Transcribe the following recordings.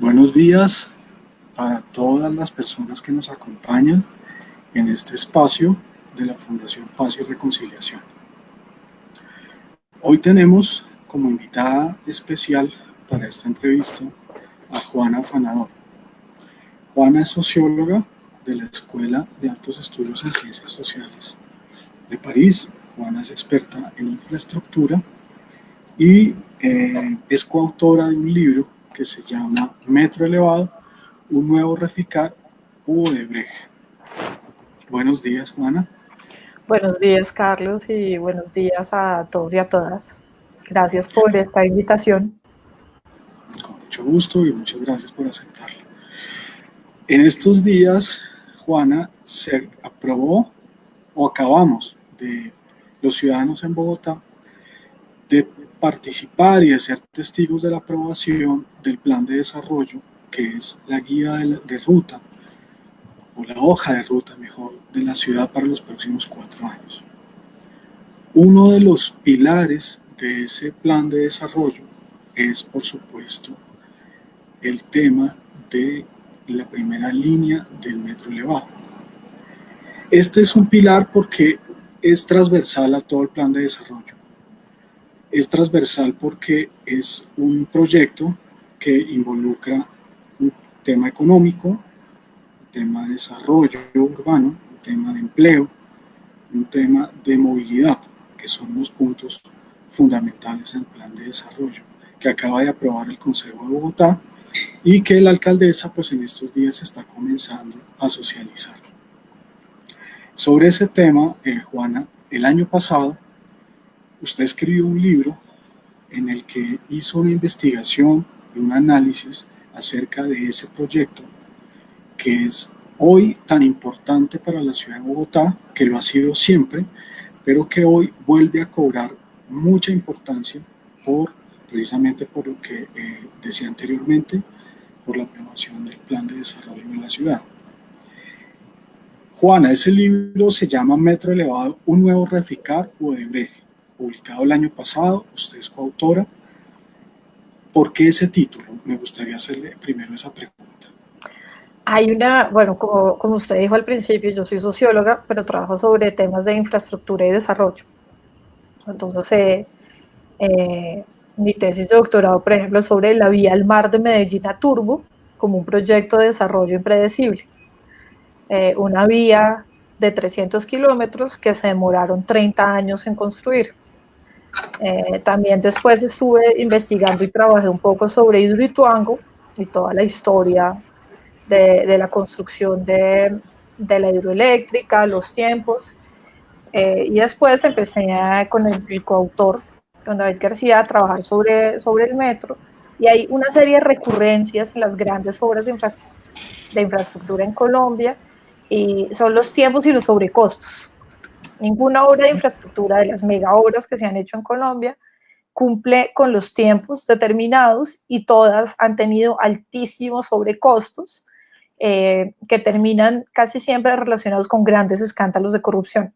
Buenos días para todas las personas que nos acompañan en este espacio de la Fundación Paz y Reconciliación. Hoy tenemos como invitada especial para esta entrevista a Juana Afanador. Juana es socióloga de la Escuela de Altos Estudios en Ciencias Sociales de París. Juana es experta en infraestructura y es coautora de un libro que se llama Metro Elevado, un nuevo Reficar u Odebrecht. Buenos días, Juana. Buenos días, Carlos, y buenos días a todos y a todas. Gracias por esta invitación. Con mucho gusto y muchas gracias por aceptarlo. En estos días, Juana, se aprobó o acabamos de los ciudadanos en Bogotá de participar y de ser testigos de la aprobación del plan de desarrollo, que es la guía de ruta, o la hoja de ruta mejor, de la ciudad para los próximos 4 años. Uno de los pilares de ese plan de desarrollo es, por supuesto, el tema de la primera línea del metro elevado. Este es un pilar porque es transversal a todo el plan de desarrollo. Es transversal porque es un proyecto que involucra un tema económico, un tema de desarrollo urbano, un tema de empleo, un tema de movilidad, que son los puntos fundamentales en el plan de desarrollo que acaba de aprobar el Consejo de Bogotá y que la alcaldesa pues en estos días está comenzando a socializar. Sobre ese tema, Juana, el año pasado usted escribió un libro en el que hizo una investigación y un análisis acerca de ese proyecto que es hoy tan importante para la ciudad de Bogotá, que lo ha sido siempre, pero que hoy vuelve a cobrar mucha importancia precisamente por lo que decía anteriormente, por la aprobación del plan de desarrollo de la ciudad. Juana, ese libro se llama Metro Elevado, un nuevo Reficar u Odebrecht, publicado el año pasado, usted es coautora. ¿Por qué ese título? Me gustaría hacerle primero esa pregunta. Bueno, como usted dijo al principio, yo soy socióloga, pero trabajo sobre temas de infraestructura y desarrollo. Entonces, mi tesis de doctorado, por ejemplo, sobre la vía al mar de Medellín a Turbo, como un proyecto de desarrollo impredecible. Una vía de 300 kilómetros que se demoraron 30 años en construir. También después estuve investigando y trabajé un poco sobre Hidroituango y toda la historia de la construcción de la hidroeléctrica, los tiempos. Y después empecé con el coautor, con David García, a trabajar sobre el metro. Y hay una serie de recurrencias en las grandes obras de infraestructura en Colombia, y son los tiempos y los sobrecostos. Ninguna obra de infraestructura de las mega obras que se han hecho en Colombia cumple con los tiempos determinados y todas han tenido altísimos sobrecostos que terminan casi siempre relacionados con grandes escándalos de corrupción.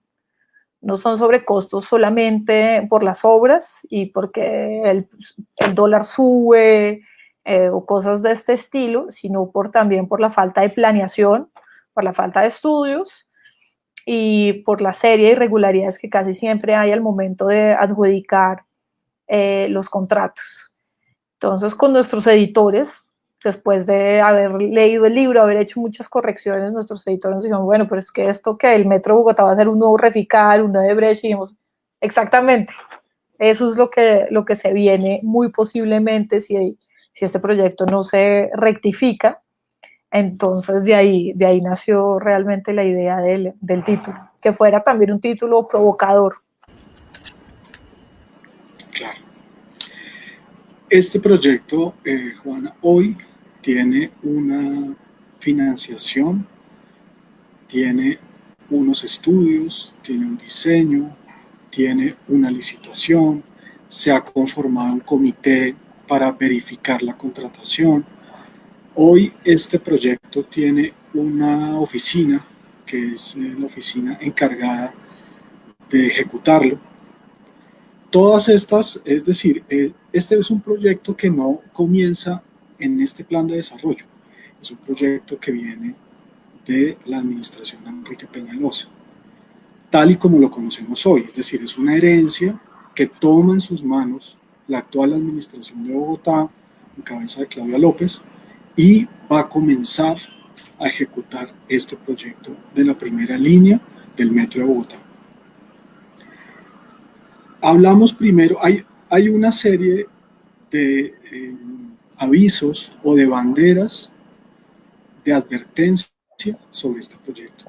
No son sobrecostos solamente por las obras y porque el dólar sube o cosas de este estilo, sino también por la falta de planeación, por la falta de estudios y por la serie de irregularidades que casi siempre hay al momento de adjudicar los contratos. Entonces, con nuestros editores, después de haber leído el libro, haber hecho muchas correcciones, nuestros editores nos dijeron, bueno, pero es que esto que el Metro de Bogotá va a ser un nuevo Reficar, un nuevo Odebrecht, y dijimos, exactamente, eso es lo que se viene muy posiblemente si este proyecto no se rectifica. Entonces de ahí nació realmente la idea del título, que fuera también un título provocador. Claro. Este proyecto, Juana, hoy tiene una financiación, tiene unos estudios, tiene un diseño, tiene una licitación, se ha conformado un comité para verificar la contratación. Hoy este proyecto tiene una oficina, que es la oficina encargada de ejecutarlo. Todas estas, es decir, este es un proyecto que no comienza en este plan de desarrollo. Es un proyecto que viene de la administración de Enrique Peñalosa, tal y como lo conocemos hoy, es decir, es una herencia que toma en sus manos la actual administración de Bogotá, en cabeza de Claudia López, y va a comenzar a ejecutar este proyecto de la primera línea del Metro de Bogotá. Hablamos primero, hay una serie de avisos o de banderas de advertencia sobre este proyecto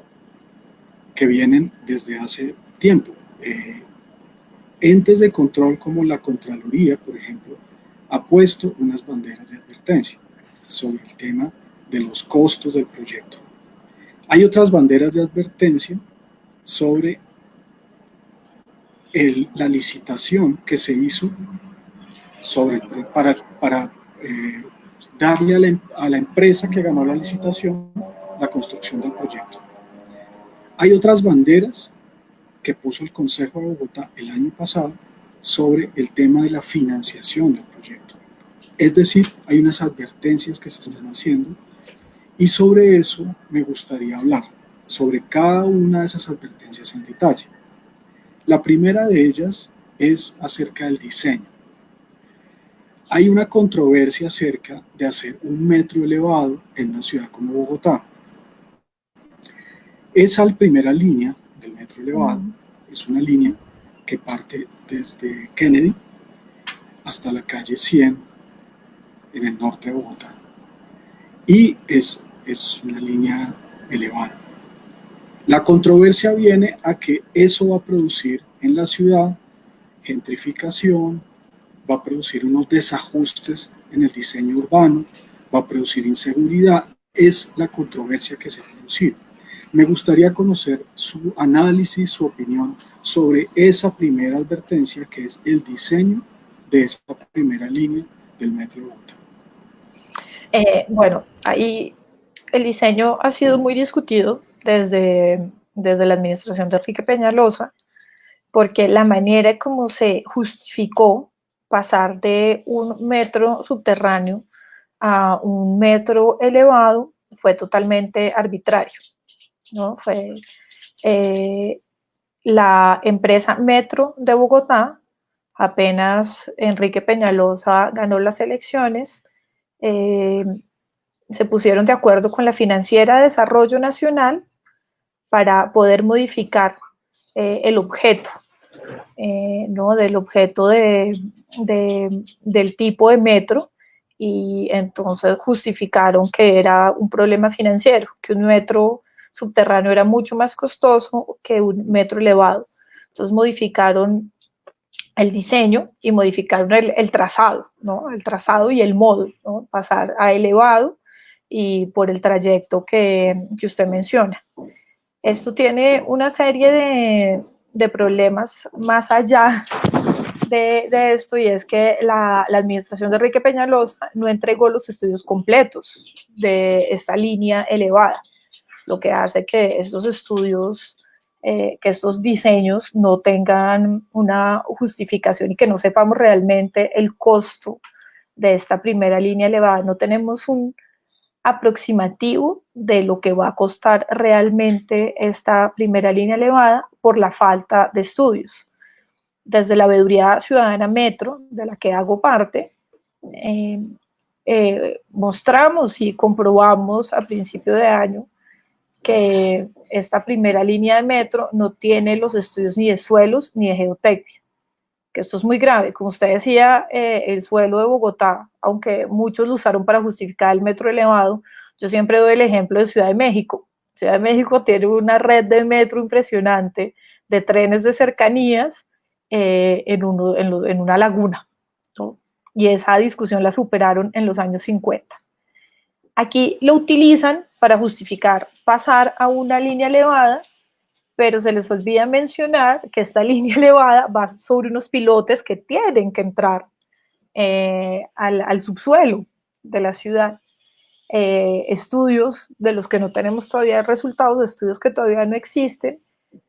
que vienen desde hace tiempo. Entes de control como la Contraloría, por ejemplo, ha puesto unas banderas de advertencia sobre el tema de los costos del proyecto. Hay otras banderas de advertencia sobre la licitación que se hizo para darle a la empresa que ganó la licitación la construcción del proyecto. Hay otras banderas que puso el Consejo de Bogotá el año pasado sobre el tema de la financiación del proyecto. Es decir, hay unas advertencias que se están haciendo y sobre eso me gustaría hablar, sobre cada una de esas advertencias en detalle. La primera de ellas es acerca del diseño. Hay una controversia acerca de hacer un metro elevado en una ciudad como Bogotá. Esa primera línea del metro elevado es una línea que parte desde Kennedy hasta la calle 100 en el norte de Bogotá. Y es una línea elevada. La controversia viene a que eso va a producir en la ciudad gentrificación, va a producir unos desajustes en el diseño urbano, va a producir inseguridad. Es la controversia que se ha producido. Me gustaría conocer su análisis, su opinión sobre esa primera advertencia, que es el diseño de esa primera línea del Metro de Bogotá. Bueno, ahí el diseño ha sido muy discutido desde la administración de Enrique Peñalosa, porque la manera como se justificó pasar de un metro subterráneo a un metro elevado fue totalmente arbitrario, ¿no? Fue la empresa Metro de Bogotá, apenas Enrique Peñalosa ganó las elecciones, se pusieron de acuerdo con la Financiera de Desarrollo Nacional para poder modificar el objeto, ¿no? Del objeto del tipo de metro, y entonces justificaron que era un problema financiero, que un metro subterráneo era mucho más costoso que un metro elevado. Entonces modificaron el diseño y modificaron el trazado, ¿no? El trazado y el modo, ¿no? Pasar a elevado y por el trayecto que usted menciona. Esto tiene una serie de problemas más allá de esto, y es que la administración de Enrique Peñalosa no entregó los estudios completos de esta línea elevada, lo que hace que estos estudios, que estos diseños no tengan una justificación y que no sepamos realmente el costo de esta primera línea elevada. No tenemos un aproximativo de lo que va a costar realmente esta primera línea elevada por la falta de estudios. Desde la Veeduría Ciudadana Metro, de la que hago parte, mostramos y comprobamos a principio de año que esta primera línea de metro no tiene los estudios ni de suelos ni de geotecnia, que esto es muy grave. Como usted decía, el suelo de Bogotá, aunque muchos lo usaron para justificar el metro elevado, yo siempre doy el ejemplo de Ciudad de México. Ciudad de México tiene una red de metro impresionante, de trenes de cercanías, en una laguna, ¿no? Y esa discusión la superaron en los años 50. Aquí lo utilizan para justificar pasar a una línea elevada, pero se les olvida mencionar que esta línea elevada va sobre unos pilotes que tienen que entrar al subsuelo de la ciudad. Estudios de los que no tenemos todavía resultados, estudios que todavía no existen,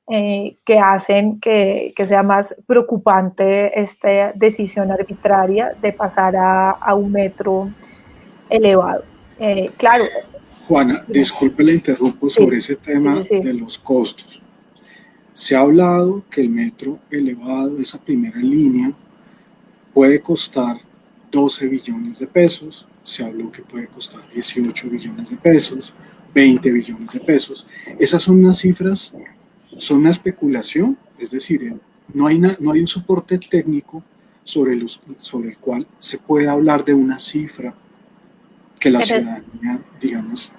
que hacen que sea más preocupante esta decisión arbitraria de pasar a un metro elevado. Claro. Juana, disculpe, le interrumpo sobre Sí, ese sí, tema sí, sí. de los costos. Se ha hablado que el metro elevado, esa primera línea, puede costar 12 billones de pesos, se habló que puede costar 18 billones de pesos, 20 billones de pesos. Esas son unas cifras, son una especulación, es decir, no hay un soporte técnico sobre el cual se pueda hablar de una cifra que la En, ciudadanía, digamos,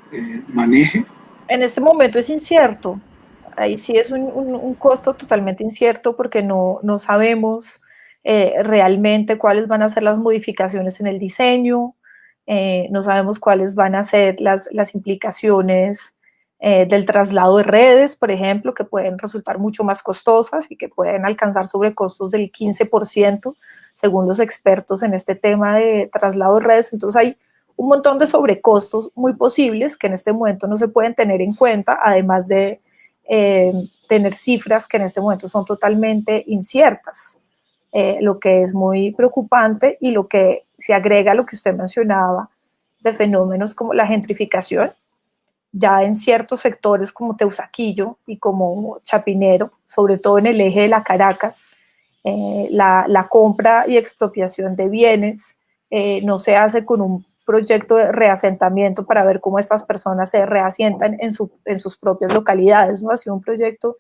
maneje. en este momento es incierto. Ahí sí es un costo totalmente incierto porque no sabemos realmente cuáles van a ser las modificaciones en el diseño, no sabemos cuáles van a ser las implicaciones del traslado de redes, por ejemplo, que pueden resultar mucho más costosas y que pueden alcanzar sobrecostos del 15%, según los expertos en este tema de traslado de redes. Entonces hay un montón de sobrecostos muy posibles que en este momento no se pueden tener en cuenta, además de tener cifras que en este momento son totalmente inciertas, lo que es muy preocupante y lo que se agrega a lo que usted mencionaba de fenómenos como la gentrificación, ya en ciertos sectores como Teusaquillo y como Chapinero, sobre todo en el eje de la Caracas, la compra y expropiación de bienes no se hace con un proyecto de reasentamiento para ver cómo estas personas se reasientan en sus propias localidades, ¿no? Ha sido un proyecto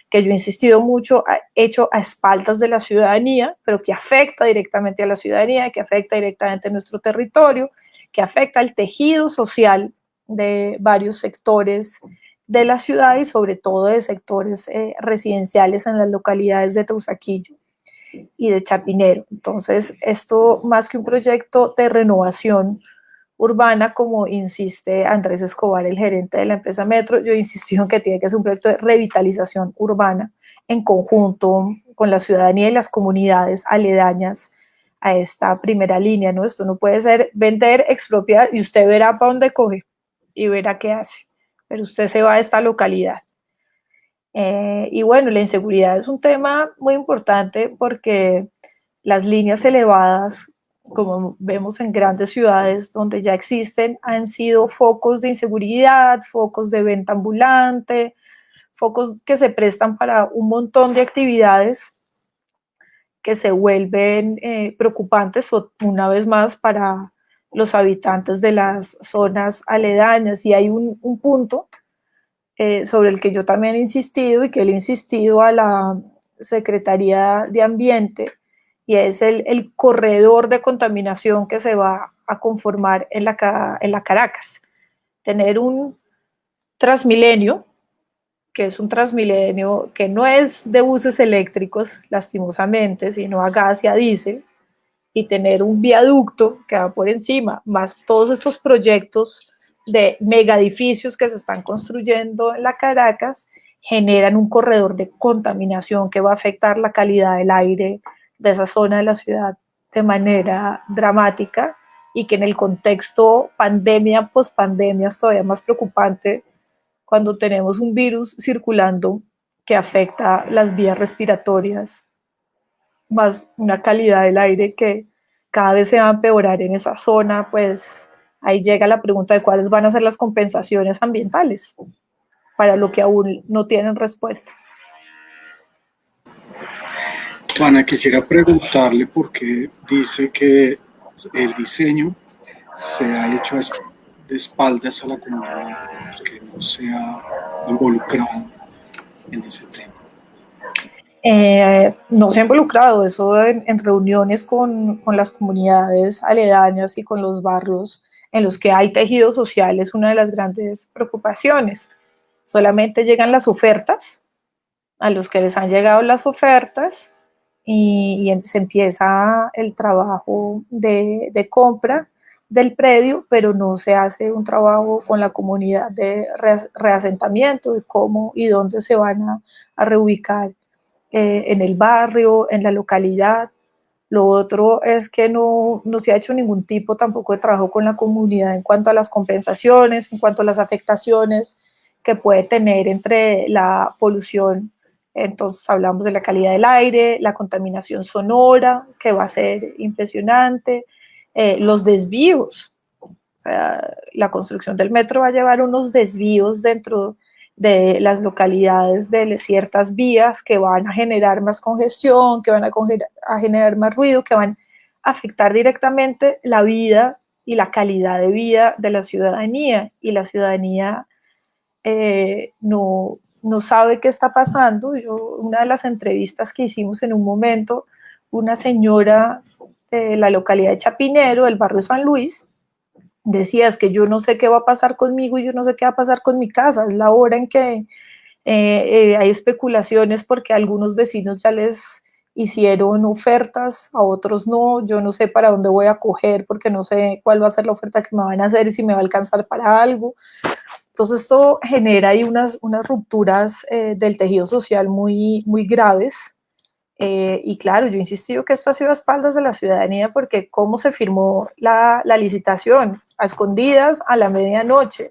que yo he insistido mucho, hecho a espaldas de la ciudadanía, pero que afecta directamente a la ciudadanía, que afecta directamente a nuestro territorio, que afecta al tejido social de varios sectores de la ciudad y sobre todo de sectores residenciales en las localidades de Teusaquillo y de Chapinero. Entonces, esto más que un proyecto de renovación urbana, como insiste Andrés Escobar, el gerente de la empresa Metro, yo insisto en que tiene que ser un proyecto de revitalización urbana en conjunto con la ciudadanía y las comunidades aledañas a esta primera línea, ¿no? Esto no puede ser vender, expropiar y usted verá para dónde coge y verá qué hace, pero usted se va a esta localidad. Y bueno, la inseguridad es un tema muy importante porque las líneas elevadas, como vemos en grandes ciudades donde ya existen, han sido focos de inseguridad, focos de venta ambulante, focos que se prestan para un montón de actividades que se vuelven preocupantes una vez más para los habitantes de las zonas aledañas. Y hay un punto sobre el que yo también he insistido y que le he insistido a la Secretaría de Ambiente, y es el corredor de contaminación que se va a conformar en la Caracas. Tener un Transmilenio, que es un Transmilenio que no es de buses eléctricos, lastimosamente, sino a gas y a diésel, y tener un viaducto que va por encima, más todos estos proyectos de megaedificios que se están construyendo en la Caracas, generan un corredor de contaminación que va a afectar la calidad del aire de esa zona de la ciudad de manera dramática y que en el contexto pandemia, pospandemia, es todavía más preocupante cuando tenemos un virus circulando que afecta las vías respiratorias, más una calidad del aire que cada vez se va a empeorar en esa zona, pues ahí llega la pregunta de cuáles van a ser las compensaciones ambientales para lo que aún no tienen respuesta. Juana, quisiera preguntarle por qué dice que el diseño se ha hecho de espaldas a la comunidad, digamos, que no se ha involucrado en ese tema. No se ha involucrado eso en reuniones con las comunidades aledañas y con los barrios en los que hay tejido social, es una de las grandes preocupaciones. Solamente llegan las ofertas, a los que les han llegado las ofertas, y se empieza el trabajo de compra del predio, pero no se hace un trabajo con la comunidad de reasentamiento, de cómo y dónde se van a reubicar en el barrio, en la localidad. Lo otro es que no se ha hecho ningún tipo tampoco de trabajo con la comunidad en cuanto a las compensaciones, en cuanto a las afectaciones que puede tener entre la polución. Entonces hablamos de la calidad del aire, la contaminación sonora, que va a ser impresionante, los desvíos. O sea, la construcción del metro va a llevar unos desvíos dentro de las localidades de ciertas vías que van a generar más congestión, que van a generar más ruido, que van a afectar directamente la vida y la calidad de vida de la ciudadanía. Y la ciudadanía no sabe qué está pasando. Una de las entrevistas que hicimos en un momento, una señora de la localidad de Chapinero, del barrio San Luis, decía, es que yo no sé qué va a pasar conmigo y yo no sé qué va a pasar con mi casa. Es la hora en que hay especulaciones porque a algunos vecinos ya les hicieron ofertas, a otros no. Yo no sé para dónde voy a coger porque no sé cuál va a ser la oferta que me van a hacer y si me va a alcanzar para algo. Entonces esto genera ahí unas rupturas del tejido social muy graves. Y claro, yo he insistido que esto ha sido a espaldas de la ciudadanía porque cómo se firmó la licitación, a escondidas, a la medianoche,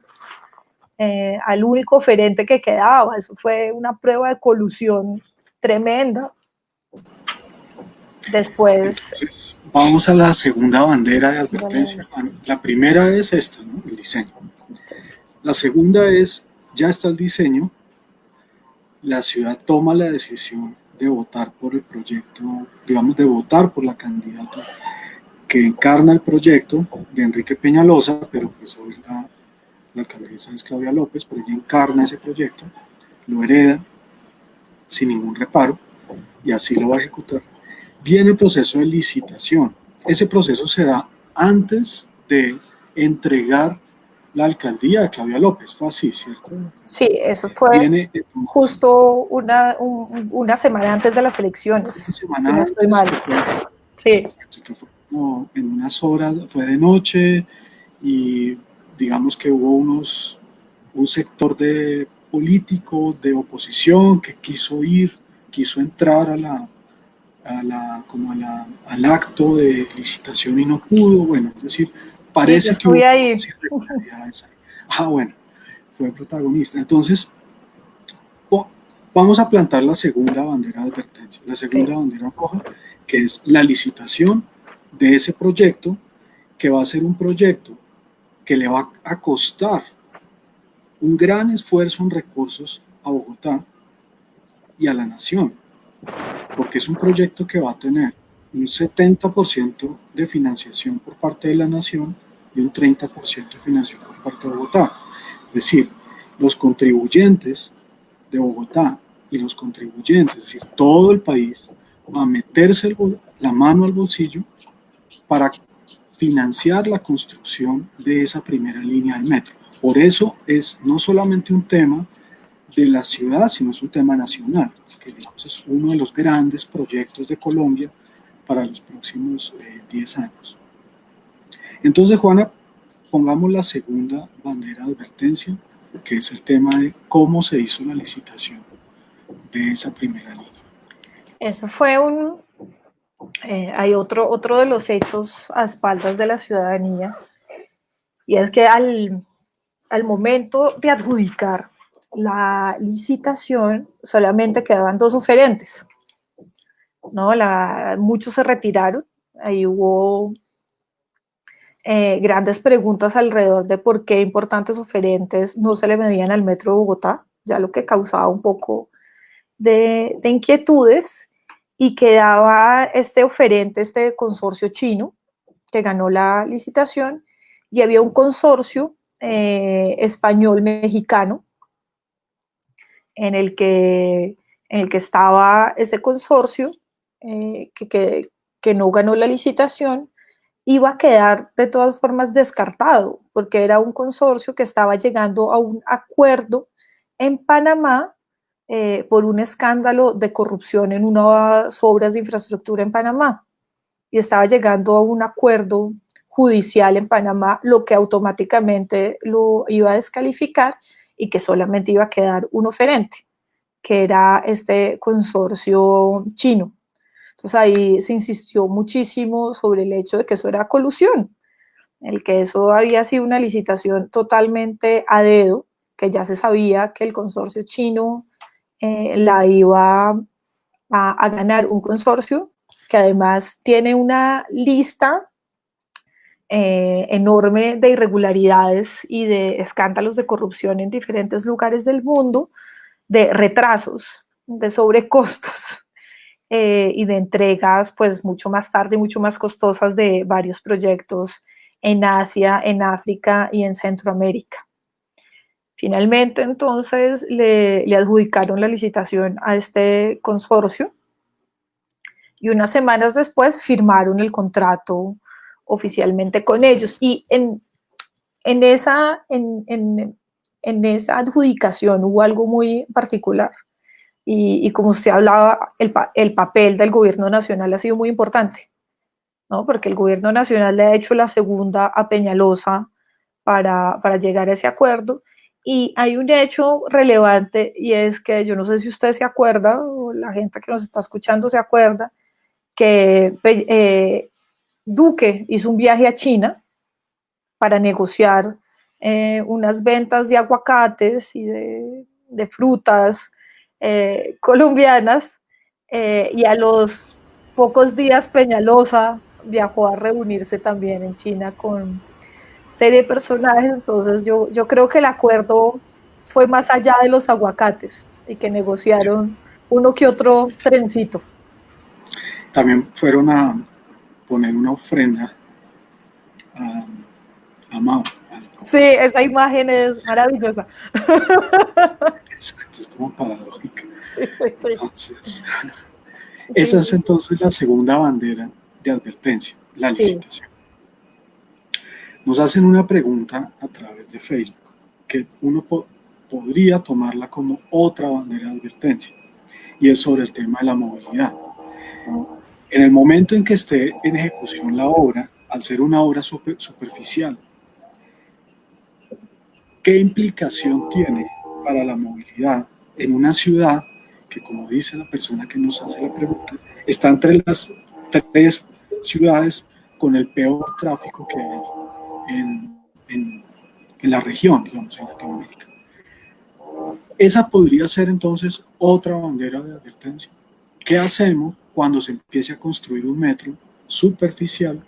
al único oferente que quedaba. Eso fue una prueba de colusión tremenda. Después... Entonces, vamos a la segunda bandera de advertencia. La primera es esta, ¿no? El diseño. La segunda es, ya está el diseño, la ciudad toma la decisión de votar por el proyecto, digamos, de votar por la candidata que encarna el proyecto de Enrique Peñalosa, pero pues hoy la alcaldesa es Claudia López, pero ella encarna ese proyecto, lo hereda sin ningún reparo y así lo va a ejecutar. Viene el proceso de licitación. Ese proceso se da antes de entregar la alcaldía a Claudia López. Fue así, ¿cierto? Sí, eso fue entonces, justo una semana antes de las elecciones. Una semana si no estoy mal. Que fue, sí. Exacto, que fue como en unas horas, fue de noche y digamos que hubo un sector de político de oposición que quiso entrar al acto de licitación y no pudo. Bueno, es decir, parece que hubo irregularidades ahí. Ah, bueno, fue protagonista. Entonces, vamos a plantar la segunda bandera de advertencia, la segunda bandera roja, que es la licitación de ese proyecto, que va a ser un proyecto que le va a costar un gran esfuerzo en recursos a Bogotá y a la nación, porque es un proyecto que va a tener un 70% de financiación por parte de la nación y un 30% de financiación por parte de Bogotá. Es decir, los contribuyentes de Bogotá y los contribuyentes, es decir, todo el país, va a meterse la mano al bolsillo para financiar la construcción de esa primera línea del metro. Por eso es no solamente un tema de la ciudad, sino es un tema nacional, que digamos es uno de los grandes proyectos de Colombia para los próximos 10 años. Entonces, Juana, pongamos la segunda bandera de advertencia, que es el tema de cómo se hizo la licitación de esa primera línea. Eso fue hay otro de los hechos a espaldas de la ciudadanía, y es que al momento de adjudicar la licitación solamente quedaban dos oferentes, ¿no? Muchos se retiraron, ahí hubo grandes preguntas alrededor de por qué importantes oferentes no se le medían al Metro de Bogotá, ya lo que causaba un poco de inquietudes, y quedaba este oferente, este consorcio chino, que ganó la licitación, y había un consorcio español-mexicano en el que estaba ese consorcio que no ganó la licitación. Iba a quedar de todas formas descartado, porque era un consorcio que estaba llegando a un acuerdo en Panamá por un escándalo de corrupción en unas obras de infraestructura en Panamá, y estaba llegando a un acuerdo judicial en Panamá, lo que automáticamente lo iba a descalificar y que solamente iba a quedar un oferente, que era este consorcio chino. Entonces ahí se insistió muchísimo sobre el hecho de que eso era colusión, el que eso había sido una licitación totalmente a dedo, que ya se sabía que el consorcio chino la iba a ganar, un consorcio que además tiene una lista enorme de irregularidades y de escándalos de corrupción en diferentes lugares del mundo, de retrasos, de sobrecostos y de entregas pues mucho más tarde y mucho más costosas de varios proyectos en Asia, en África y en Centroamérica. Finalmente, entonces, le adjudicaron la licitación a este consorcio y unas semanas después firmaron el contrato oficialmente con ellos. Y en esa adjudicación hubo algo muy particular. Y como usted hablaba, el papel del gobierno nacional ha sido muy importante, ¿no? Porque el gobierno nacional le ha hecho la segunda a Peñalosa para llegar a ese acuerdo. Y hay un hecho relevante y es que yo no sé si usted se acuerda o la gente que nos está escuchando se acuerda que Duque hizo un viaje a China para negociar unas ventas de aguacates y de frutas colombianas y a los pocos días Peñalosa viajó a reunirse también en China con serie de personajes, entonces yo creo que el acuerdo fue más allá de los aguacates y que negociaron uno que otro trencito. También fueron a poner una ofrenda a, a Mao. Sí, esa imagen es maravillosa. Exacto, es como paradójica. Sí, sí, sí. Entonces, esa es entonces la segunda bandera de advertencia, la Sí. licitación. Nos hacen una pregunta a través de Facebook que uno podría tomarla como otra bandera de advertencia y es sobre el tema de la movilidad. En el momento en que esté en ejecución la obra, al ser una obra superficial, ¿qué implicación tiene para la movilidad en una ciudad que, como dice la persona que nos hace la pregunta, está entre las 3 ciudades con el peor tráfico que hay en la región, digamos, en Latinoamérica? Esa podría ser entonces otra bandera de advertencia. ¿Qué hacemos cuando se empiece a construir un metro superficial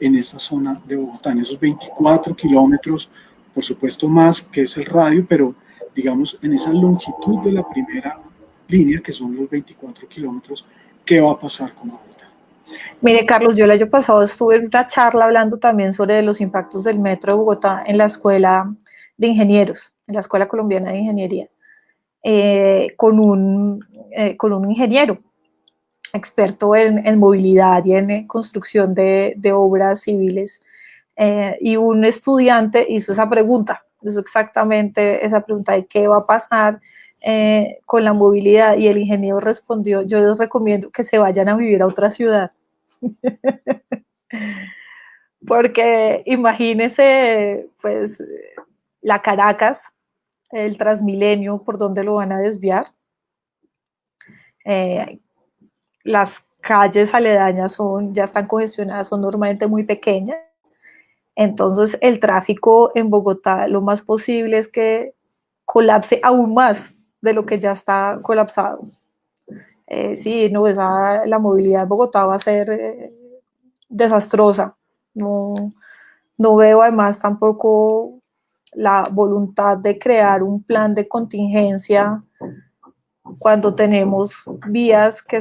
en esta zona de Bogotá, en esos 24 kilómetros, por supuesto más que es el radio, pero digamos en esa longitud de la primera línea, que son los 24 kilómetros, ¿qué va a pasar con Bogotá? Mire, Carlos, yo el año pasado estuve en una charla hablando también sobre los impactos del metro de Bogotá en la escuela de ingenieros, en la Escuela Colombiana de Ingeniería, con un ingeniero experto en movilidad y en construcción de obras civiles. Y un estudiante hizo esa pregunta, hizo exactamente esa pregunta de qué va a pasar con la movilidad y el ingeniero respondió, yo les recomiendo que se vayan a vivir a otra ciudad. Porque imagínese, pues, la Caracas, el Transmilenio, por dónde lo van a desviar. Eh, las calles aledañas ya están congestionadas, son normalmente muy pequeñas. Entonces, el tráfico en Bogotá lo más posible es que colapse aún más de lo que ya está colapsado. Sí, no, la movilidad en Bogotá va a ser desastrosa. No, no veo además tampoco la voluntad de crear un plan de contingencia cuando tenemos vías que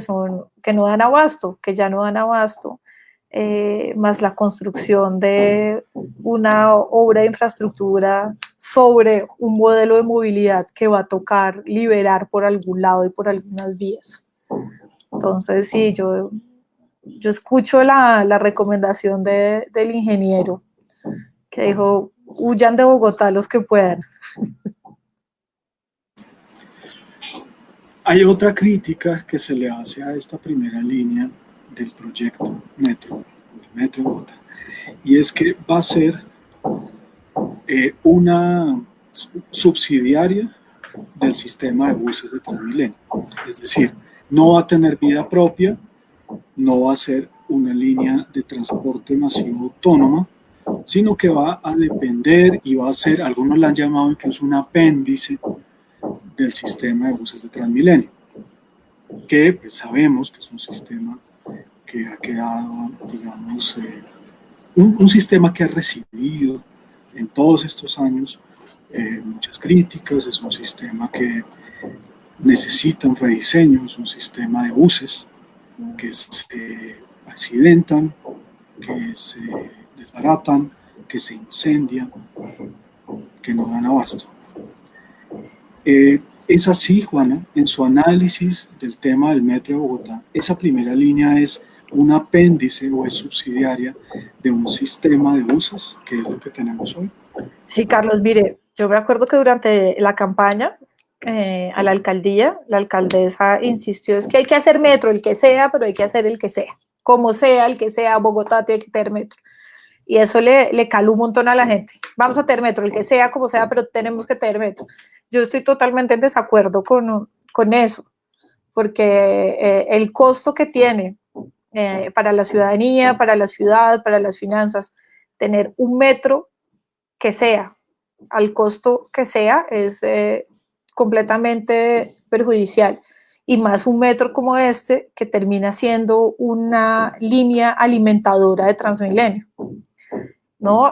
no dan abasto, que ya no dan abasto, más la construcción de una obra de infraestructura sobre un modelo de movilidad que va a tocar liberar por algún lado y por algunas vías. Entonces, sí, yo escucho la recomendación del ingeniero que dijo, huyan de Bogotá los que puedan. Hay otra crítica que se le hace a esta primera línea del proyecto Metro, del Metro de Bogotá, y es que va a ser una subsidiaria del sistema de buses de Transmilenio. Es decir, no va a tener vida propia, no va a ser una línea de transporte masivo autónoma, sino que va a depender y va a ser, algunos la han llamado incluso un apéndice del sistema de buses de Transmilenio, que pues, sabemos que es un sistema que ha quedado, digamos, un sistema que ha recibido en todos estos años muchas críticas, es un sistema que necesita un rediseño, es un sistema de buses que se accidentan, que se desbaratan, que se incendian, que no dan abasto. Es así, Juana, en su análisis del tema del Metro de Bogotá, esa primera línea es un apéndice o es subsidiaria de un sistema de buses, que es lo que tenemos hoy. Sí, Carlos, mire, yo me acuerdo que durante la campaña a la alcaldía, la alcaldesa insistió, es que hay que hacer metro, el que sea, pero hay que hacer el que sea. Como sea, el que sea, Bogotá tiene que tener metro. Y eso le caló un montón a la gente. Vamos a tener metro, el que sea, como sea, pero tenemos que tener metro. Yo estoy totalmente en desacuerdo con eso, porque el costo que tiene para la ciudadanía, para la ciudad, para las finanzas, tener un metro que sea, al costo que sea, es completamente perjudicial. Y más un metro como este, que termina siendo una línea alimentadora de Transmilenio. ¿No?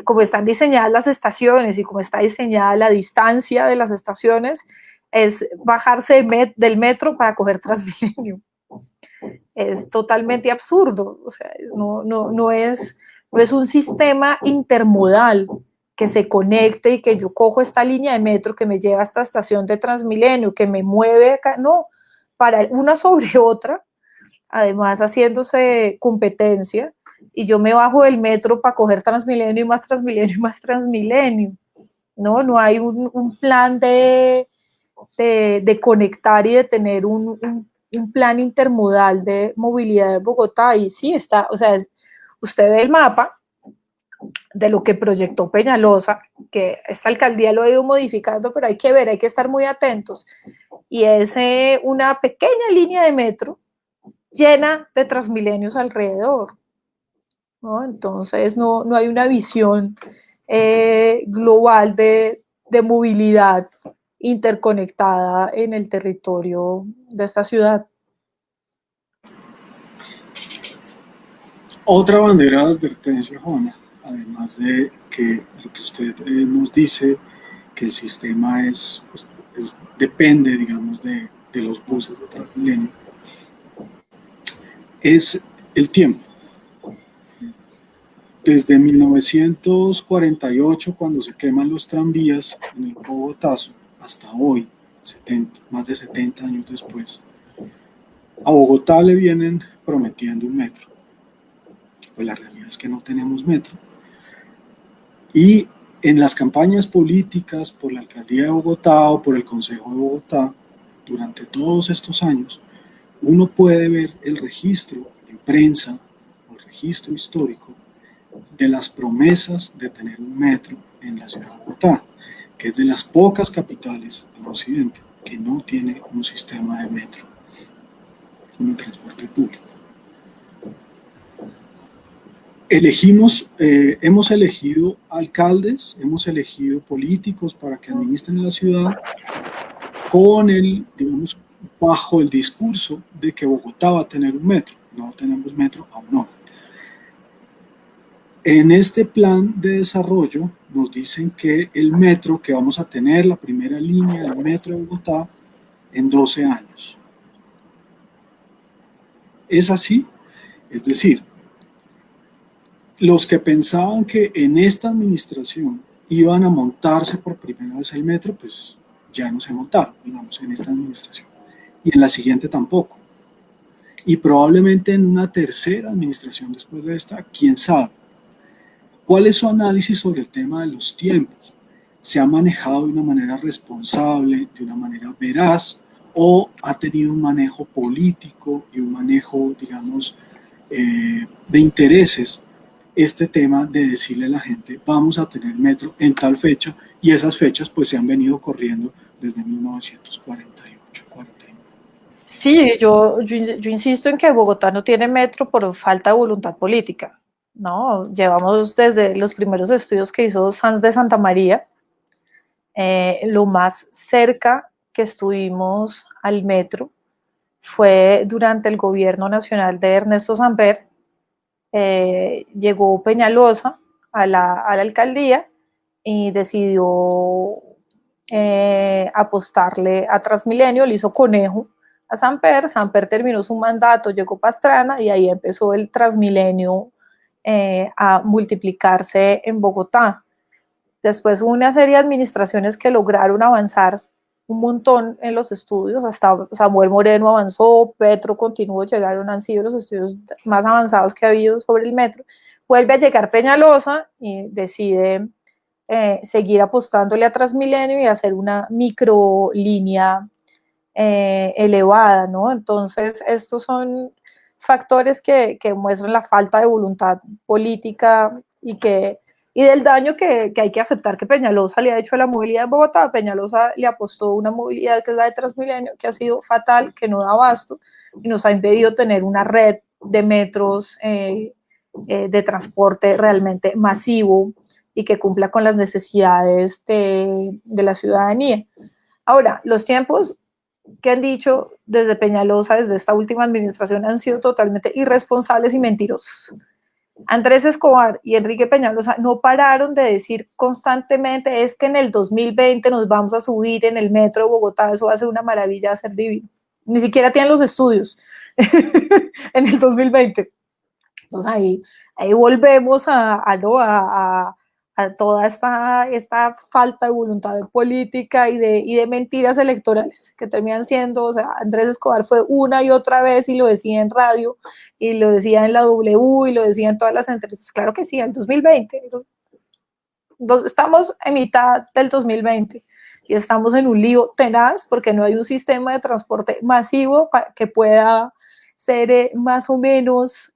Como están diseñadas las estaciones y como está diseñada la distancia de las estaciones, es bajarse del metro para coger Transmilenio. Es totalmente absurdo, o sea, no es un sistema intermodal que se conecte y que yo cojo esta línea de metro que me lleva a esta estación de Transmilenio, que me mueve acá, no, para una sobre otra, además haciéndose competencia, y yo me bajo del metro para coger Transmilenio y más Transmilenio y más Transmilenio. No hay un plan de conectar y de tener un plan intermodal de movilidad de Bogotá. Y sí, está, o sea, usted ve el mapa de lo que proyectó Peñalosa, que esta alcaldía lo ha ido modificando, pero hay que ver, hay que estar muy atentos. Y es una pequeña línea de metro llena de Transmilenios alrededor, ¿no? Entonces no hay una visión global de movilidad interconectada en el territorio de esta ciudad. Otra bandera de advertencia, Juana, además de que lo que usted nos dice, que el sistema depende, digamos, de los buses de Transmilenio, es el tiempo. Desde 1948, cuando se queman los tranvías en el Bogotazo, hasta hoy, más de 70 años después, a Bogotá le vienen prometiendo un metro. Pues la realidad es que no tenemos metro. Y en las campañas políticas por la alcaldía de Bogotá o por el Consejo de Bogotá, durante todos estos años, uno puede ver el registro en prensa, el registro histórico, de las promesas de tener un metro en la ciudad de Bogotá, que es de las pocas capitales en Occidente que no tiene un sistema de metro, un transporte público. Hemos elegido alcaldes, hemos elegido políticos para que administren la ciudad con digamos, bajo el discurso de que Bogotá va a tener un metro. No tenemos metro, aún no. En este plan de desarrollo nos dicen que el metro, que vamos a tener la primera línea del metro de Bogotá en 12 años. ¿Es así? Es decir, los que pensaban que en esta administración iban a montarse por primera vez el metro, pues ya no se montaron, digamos, en esta administración. Y en la siguiente tampoco. Y probablemente en una tercera administración después de esta, quién sabe. ¿Cuál es su análisis sobre el tema de los tiempos? ¿Se ha manejado de una manera responsable, de una manera veraz, o ha tenido un manejo político y un manejo, digamos, de intereses este tema de decirle a la gente vamos a tener metro en tal fecha, y esas fechas pues se han venido corriendo desde 1948, 49? Sí, yo insisto en que Bogotá no tiene metro por falta de voluntad política, ¿no? Llevamos desde los primeros estudios que hizo Sanz de Santa María, lo más cerca que estuvimos al metro fue durante el gobierno nacional de Ernesto Samper, llegó Peñalosa a la alcaldía y decidió apostarle a Transmilenio, le hizo conejo a Samper. Samper terminó su mandato, llegó Pastrana y ahí empezó el Transmilenio a multiplicarse en Bogotá. Después hubo una serie de administraciones que lograron avanzar un montón en los estudios, hasta Samuel Moreno avanzó, Petro continuó, llegaron, han sido los estudios más avanzados que ha habido sobre el metro. Vuelve a llegar Peñalosa y decide seguir apostándole a Transmilenio y hacer una microlínea elevada, ¿no? Entonces, estos son factores que muestran la falta de voluntad política y del daño que hay que aceptar que Peñalosa le ha hecho a la movilidad en Bogotá. Peñalosa le apostó una movilidad que es la de Transmilenio, que ha sido fatal, que no da abasto y nos ha impedido tener una red de metros de transporte realmente masivo y que cumpla con las necesidades de la ciudadanía. Ahora, los tiempos que han dicho desde Peñalosa, desde esta última administración, han sido totalmente irresponsables y mentirosos. Andrés Escobar y Enrique Peñalosa no pararon de decir constantemente es que en el 2020 nos vamos a subir en el metro de Bogotá, eso va a ser una maravilla, va a ser divino. Ni siquiera tienen los estudios en el 2020. Entonces ahí volvemos a toda esta falta de voluntad política y de mentiras electorales que terminan siendo, o sea, Andrés Escobar fue una y otra vez y lo decía en radio y lo decía en la W y lo decía en todas las entrevistas, claro que sí, el 2020. Entonces, estamos en mitad del 2020 y estamos en un lío tenaz porque no hay un sistema de transporte masivo que pueda ser más o menos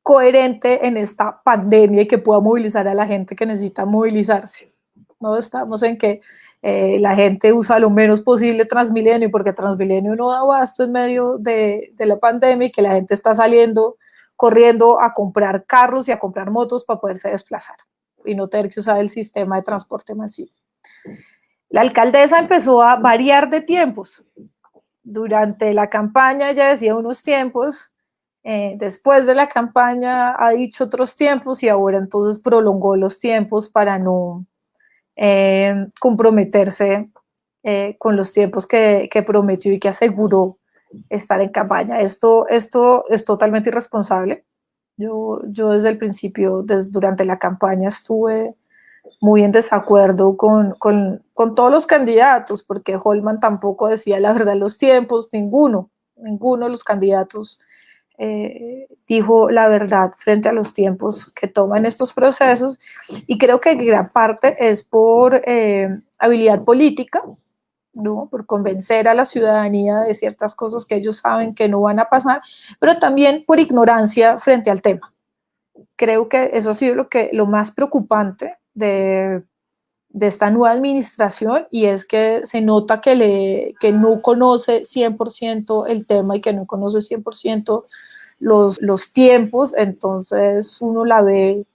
coherente en esta pandemia y que pueda movilizar a la gente que necesita movilizarse. No estamos en que la gente usa lo menos posible Transmilenio porque Transmilenio no da abasto en medio de la pandemia y que la gente está saliendo corriendo a comprar carros y a comprar motos para poderse desplazar y no tener que usar el sistema de transporte masivo. La alcaldesa empezó a variar de tiempos. Durante la campaña ella decía unos tiempos, después de la campaña ha dicho otros tiempos y ahora entonces prolongó los tiempos para no comprometerse con los tiempos que prometió y que aseguró estar en campaña. Esto es totalmente irresponsable. Yo desde el principio, durante la campaña, estuve muy en desacuerdo con todos los candidatos, porque Holman tampoco decía la verdad en los tiempos, ninguno de los candidatos dijo la verdad frente a los tiempos que toman estos procesos, y creo que gran parte es por habilidad política, ¿no? Por convencer a la ciudadanía de ciertas cosas que ellos saben que no van a pasar, pero también por ignorancia frente al tema. Creo que eso ha sido lo más preocupante de esta nueva administración, y es que se nota que no conoce 100% el tema y que no conoce 100% los tiempos. Entonces uno la ve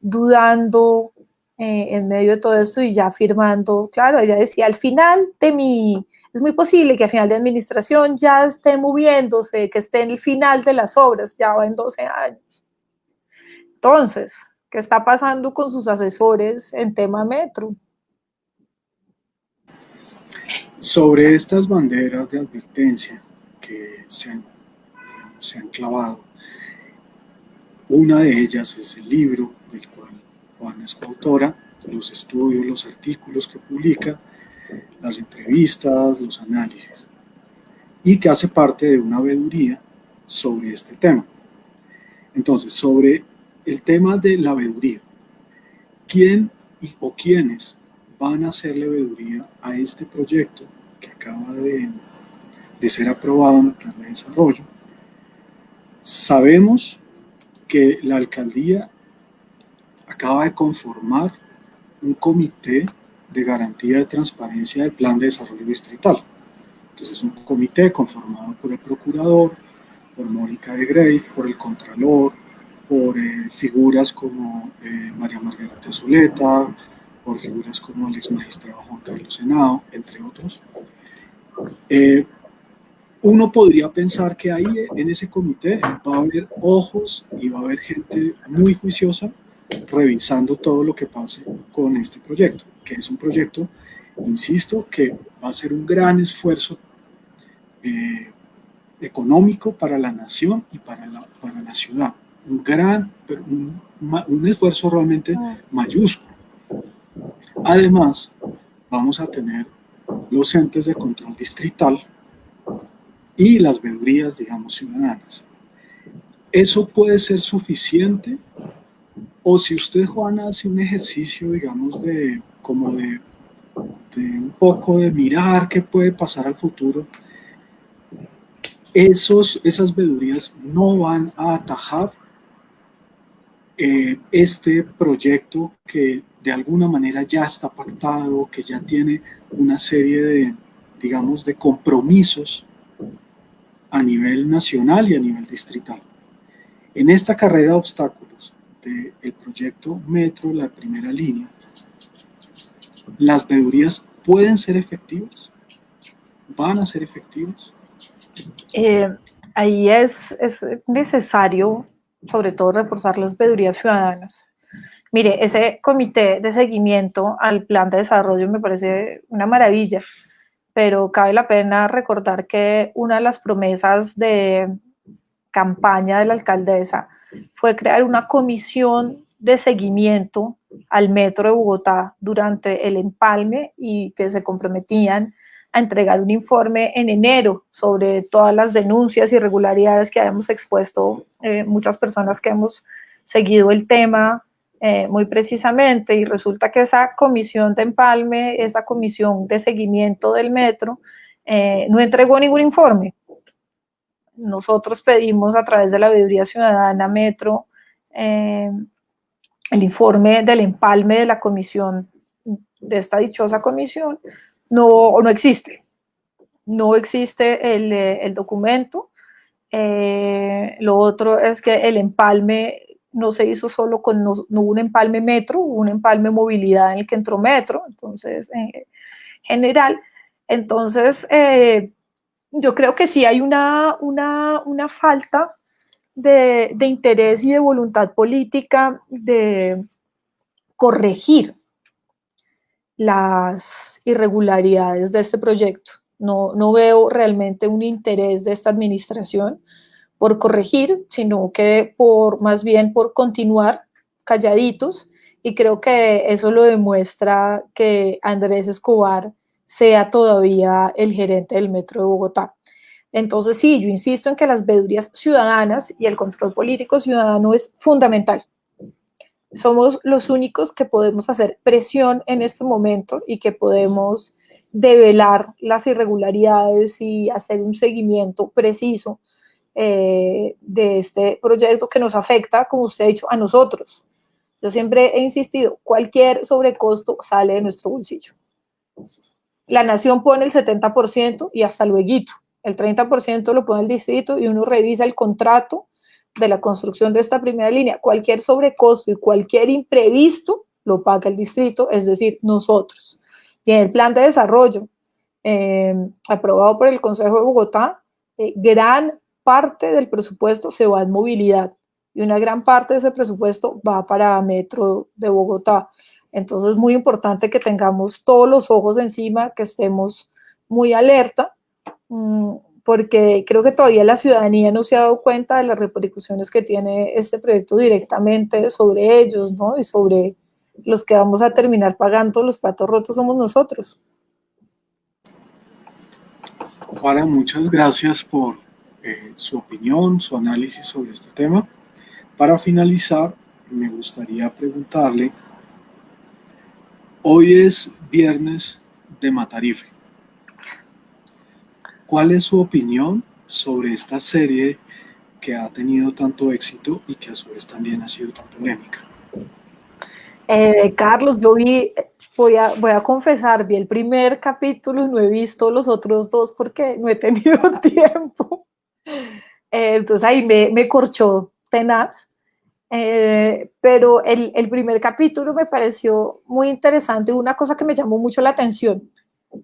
dudando en medio de todo esto y ya afirmando, claro, ella decía, al final es muy posible que al final de administración ya esté moviéndose, que esté en el final de las obras, ya va en 12 años. Entonces, ¿qué está pasando con sus asesores en tema metro? Sobre estas banderas de advertencia que se han clavado, una de ellas es el libro del cual Juana es coautora, los estudios, los artículos que publica, las entrevistas, los análisis, y que hace parte de una veeduría sobre este tema. Entonces, sobre el tema de la veeduría, ¿quién o quiénes van a hacerle veeduría a este proyecto que acaba de ser aprobado en el plan de desarrollo? Sabemos que la alcaldía acaba de conformar un comité de garantía de transparencia del plan de desarrollo distrital. Entonces es un comité conformado por el procurador, por Mónica de Grave, por el contralor, por figuras como María Margarita Zuleta, por figuras como el ex magistrado Juan Carlos Henao, entre otros. Uno podría pensar que ahí en ese comité va a haber ojos y va a haber gente muy juiciosa revisando todo lo que pase con este proyecto, que es un proyecto, insisto, que va a ser un gran esfuerzo eh, económico para la nación y para la ciudad. Un esfuerzo realmente mayúsculo. Además, vamos a tener los entes de control distrital y las veedurías, digamos, ciudadanas. ¿Eso puede ser suficiente? O si usted, Juana, hace un ejercicio, digamos, de un poco de mirar qué puede pasar al futuro, esas veedurías no van a atajar este proyecto que de alguna manera ya está pactado, que ya tiene una serie de, digamos, de compromisos a nivel nacional y a nivel distrital. En esta carrera de obstáculos del proyecto Metro, la primera línea, las veedurías pueden ser efectivas, van a ser efectivas. Ahí es necesario, sobre todo, reforzar las veedurías ciudadanas. Mire, ese comité de seguimiento al plan de desarrollo me parece una maravilla, pero cabe la pena recordar que una de las promesas de campaña de la alcaldesa fue crear una comisión de seguimiento al metro de Bogotá durante el empalme y que se comprometían a entregar un informe en enero sobre todas las denuncias y irregularidades que habíamos expuesto muchas personas que hemos seguido el tema muy precisamente, y resulta que esa comisión de empalme, esa comisión de seguimiento del metro, no entregó ningún informe. Nosotros pedimos a través de la Veeduría Ciudadana Metro el informe del empalme de la comisión, de esta dichosa comisión. No existe. No existe el documento. Lo otro es que el empalme no se hizo solo con, no hubo un empalme metro, hubo un empalme movilidad en el que entró metro, entonces, en general. Entonces, yo creo que sí hay una falta de interés y de voluntad política de corregir las irregularidades de este proyecto. No veo realmente un interés de esta administración por corregir, sino que más bien por continuar calladitos, y creo que eso lo demuestra que Andrés Escobar sea todavía el gerente del Metro de Bogotá. Entonces sí, yo insisto en que las veedurías ciudadanas y el control político ciudadano es fundamental. Somos los únicos que podemos hacer presión en este momento y que podemos develar las irregularidades y hacer un seguimiento preciso de este proyecto que nos afecta, como usted ha dicho, a nosotros. Yo siempre he insistido, cualquier sobrecosto sale de nuestro bolsillo. La nación pone el 70% y hasta luego. El 30% lo pone el distrito y uno revisa el contrato de la construcción de esta primera línea. Cualquier sobrecosto y cualquier imprevisto lo paga el distrito, es decir, nosotros. Y en el plan de desarrollo aprobado por el Consejo de Bogotá, gran parte del presupuesto se va en movilidad y una gran parte de ese presupuesto va para Metro de Bogotá. Entonces es muy importante que tengamos todos los ojos encima, que estemos muy alerta, porque creo que todavía la ciudadanía no se ha dado cuenta de las repercusiones que tiene este proyecto directamente sobre ellos, ¿no? Y sobre los que vamos a terminar pagando los platos rotos somos nosotros. Juana, muchas gracias por su opinión, su análisis sobre este tema. Para finalizar, me gustaría preguntarle, hoy es viernes de Matarife. ¿Cuál es su opinión sobre esta serie que ha tenido tanto éxito y que a su vez también ha sido tan polémica? Carlos, voy a confesar, vi el primer capítulo y no he visto los otros dos porque no he tenido tiempo. Entonces ahí me corchó tenaz. Pero el primer capítulo me pareció muy interesante, una cosa que me llamó mucho la atención.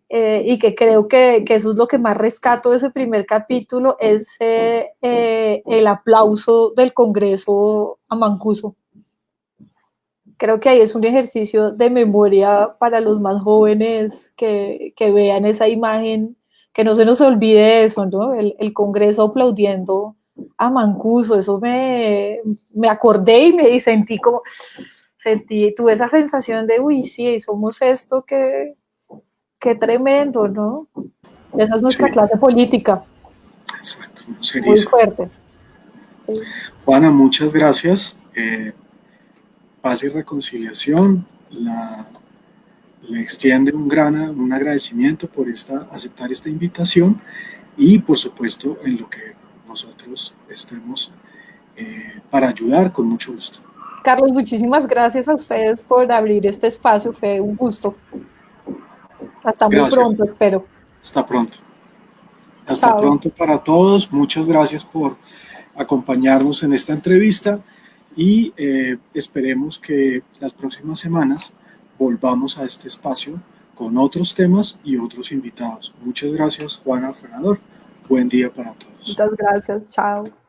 y que creo que eso es lo que más rescato de ese primer capítulo, es el aplauso del Congreso a Mancuso. Creo que ahí es un ejercicio de memoria para los más jóvenes que vean esa imagen, que no se nos olvide eso, ¿no? El Congreso aplaudiendo a Mancuso, eso me acordé y sentí como, tuve esa sensación de, uy, sí, somos esto, qué tremendo, ¿no? Esa es Sí, nuestra clase política, exacto, muy seriza. fuerte. Sí. Juana, muchas gracias. Paz y reconciliación. Le extiende un agradecimiento por aceptar esta invitación y por supuesto en lo que nosotros estemos para ayudar con mucho gusto. Carlos, muchísimas gracias a ustedes por abrir este espacio, fue un gusto. Hasta muy Gracias. pronto, espero. Hasta pronto. Hasta Chao. pronto para todos. Muchas gracias por acompañarnos en esta entrevista y esperemos que las próximas semanas volvamos a este espacio con otros temas y otros invitados. Muchas gracias, Juana, Fernando. Buen día para todos. Muchas gracias. Chao.